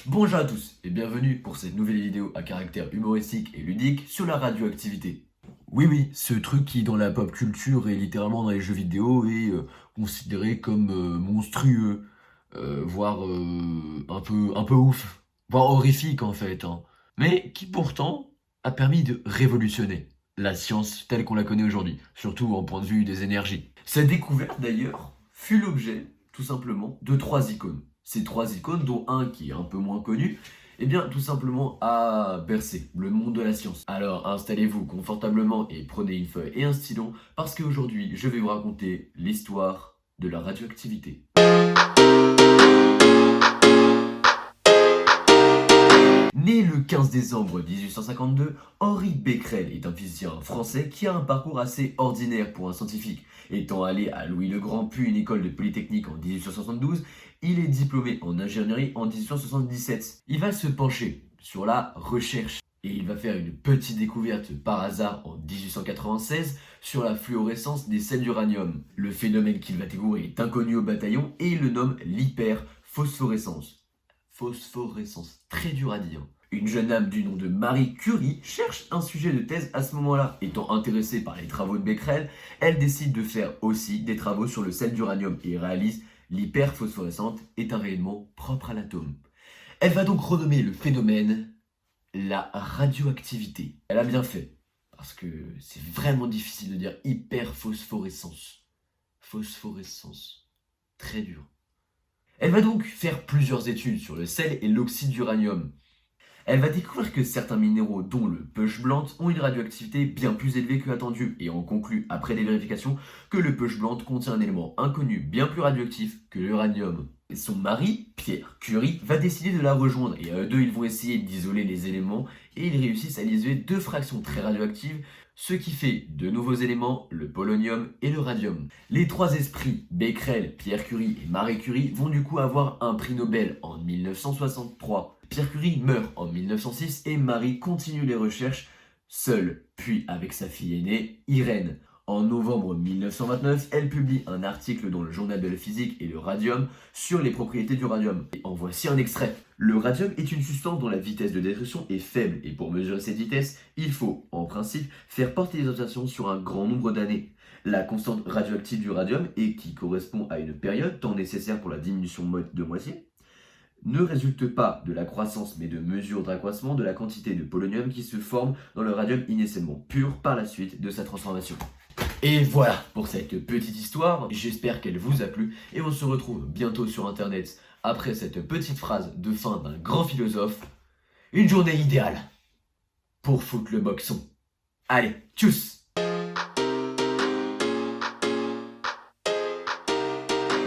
Bonjour à tous et bienvenue pour cette nouvelle vidéo à caractère humoristique et ludique sur la radioactivité. Oui, ce truc qui dans la pop culture et littéralement dans les jeux vidéo est considéré comme monstrueux, voire un peu ouf, voire horrifique en fait, hein. Mais qui pourtant a permis de révolutionner la science telle qu'on la connaît aujourd'hui, surtout en point de vue des énergies. Cette découverte d'ailleurs fut l'objet tout simplement de trois icônes. Ces trois icônes, dont un qui est un peu moins connu, eh bien, tout simplement a bercé le monde de la science. Alors, installez-vous confortablement et prenez une feuille et un stylo, parce qu'aujourd'hui, je vais vous raconter l'histoire de la radioactivité. Né le 15 décembre 1852, Henri Becquerel est un physicien français qui a un parcours assez ordinaire pour un scientifique. Étant allé à Louis-le-Grand puis une école de Polytechnique en 1872, il est diplômé en ingénierie en 1877. Il va se pencher sur la recherche et il va faire une petite découverte par hasard en 1896 sur la fluorescence des sels d'uranium. Le phénomène qu'il va découvrir est inconnu au bataillon et il le nomme l'hyperphosphorescence. Phosphorescence, très dur à dire. Une jeune dame du nom de Marie Curie cherche un sujet de thèse à ce moment-là. Étant intéressée par les travaux de Becquerel, elle décide de faire aussi des travaux sur le sel d'uranium et réalise l'hyperphosphorescence est un rayonnement propre à l'atome. Elle va donc renommer le phénomène la radioactivité. Elle a bien fait, parce que c'est vraiment difficile de dire hyperphosphorescence. Phosphorescence, très dur. Elle va donc faire plusieurs études sur le sel et l'oxyde d'uranium. Elle va découvrir que certains minéraux, dont le peuchblanc, ont une radioactivité bien plus élevée que attendu et en conclut, après des vérifications, que le peuchblanc contient un élément inconnu bien plus radioactif que l'uranium. Son mari, Pierre Curie, va décider de la rejoindre et à eux deux, ils vont essayer d'isoler les éléments et ils réussissent à isoler deux fractions très radioactives, ce qui fait de nouveaux éléments, le polonium et le radium. Les trois esprits, Becquerel, Pierre Curie et Marie Curie, vont du coup avoir un prix Nobel en 1963. Pierre Curie meurt en 1906 et Marie continue les recherches seule, puis avec sa fille aînée, Irène. En novembre 1929, elle publie un article dans le journal de la physique et le radium sur les propriétés du radium. Et en voici un extrait. Le radium est une substance dont la vitesse de destruction est faible et pour mesurer cette vitesse, il faut, en principe, faire porter les observations sur un grand nombre d'années. La constante radioactive du radium, et qui correspond à une période temps nécessaire pour la diminution de moitié, ne résulte pas de la croissance mais de mesure d'accroissement de la quantité de polonium qui se forme dans le radium initialement pur par la suite de sa transformation. Et voilà pour cette petite histoire, j'espère qu'elle vous a plu et on se retrouve bientôt sur internet après cette petite phrase de fin d'un grand philosophe. Une journée idéale pour foutre le boxon. Allez, tchuss!